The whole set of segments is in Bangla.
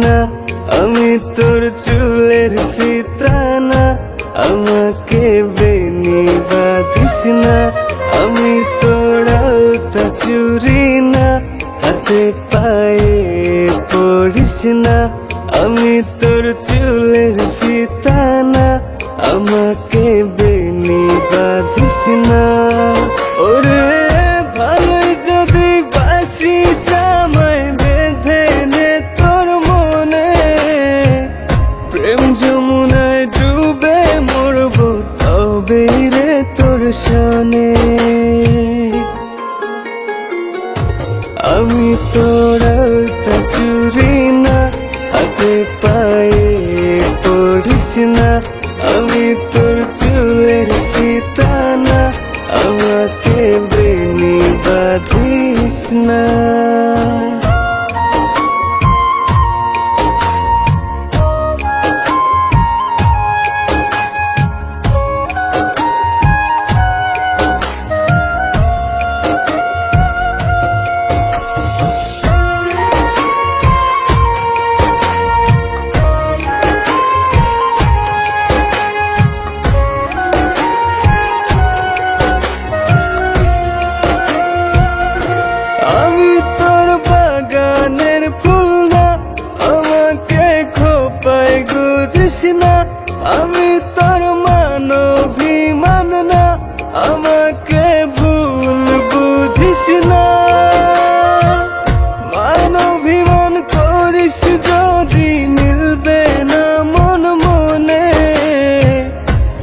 না, আমি তোর চুলের ফিতা না, আমাকে বেনি বাঁধিস না। আমি তোর আলতা চুরি না, হাতে পায়ে পড়িস না। আমি তোর চুলের ফিতা না, আমাকে বেনি বাঁধিস না। ওরে ভালোই যদি বাসিস আমায় বেঁধে নে তোর মনে, প্রেম যমুনায় ডুবে মরবো তবে রে তোর সনে। আমি তোর আলতা চুরি না, হাতে পায়ে পড়িস না। আমি তোর চুলের ফিতা না, আমাকে বেনি বাঁধিস না। আমি তোর বাগানের ফুল না, আমাকে খোপায় গুজিস না। আমি তোর মানভিমান না, আমাকে ভুল বুঝিস না। মানভিমান করিস যদি মিলবে না মন মনে,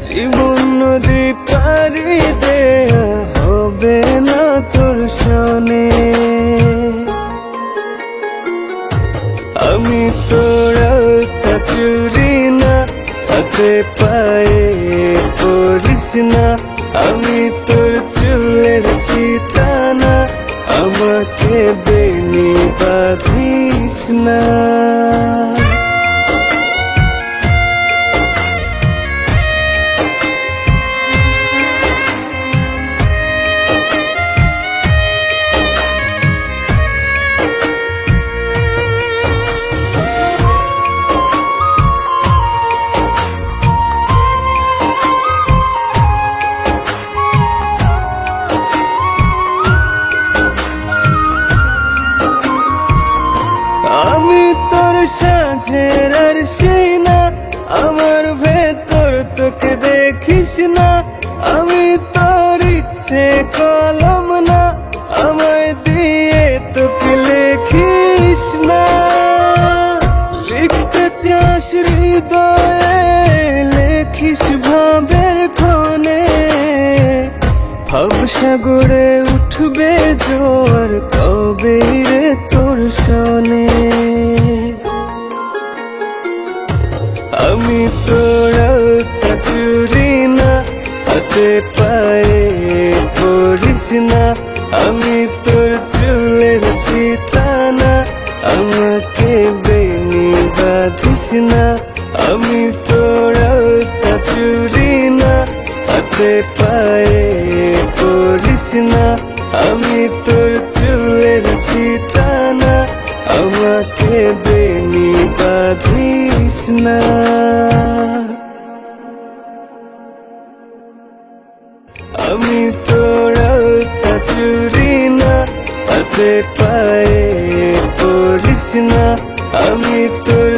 জীবন নদী পারি দেয়া হবে না তোর সনে। আমি তোর আলতা চুরি না, হাতে পায়ে পড়িস না। আমি তোর চুলের ফিতা না, আমাকে বেনি বাঁধিস না। আমি তোর সাঁঝের আর সেই না, আমার ভেতর তোকে দেখিস না। আমি তোর ইচ্ছে কলম না, আমায় দিয়ে তোকে লেখিস না। লিখতে চাস হৃদয়ে, লেখিস ভাবের ক্ষণে। ভাবসাগরে উঠবে জোয়ার তবে রে তোর সনে। আমি তোর আলতা চুরি না, হাতে পায়ে পড়িস না। আমি তোর চুলের ফিতা না, আমাকে বেনি বাঁধিস না। আমি তোর আলতা চুরি না, হাতে পায়ে পড়িস না। আমি তোর চুলের ফিতা না, আমাকে বেনি বাঁধিস না। আমি তোর আলতা চুরি না, হাতে পায়ে পড়িস না। আমি তোর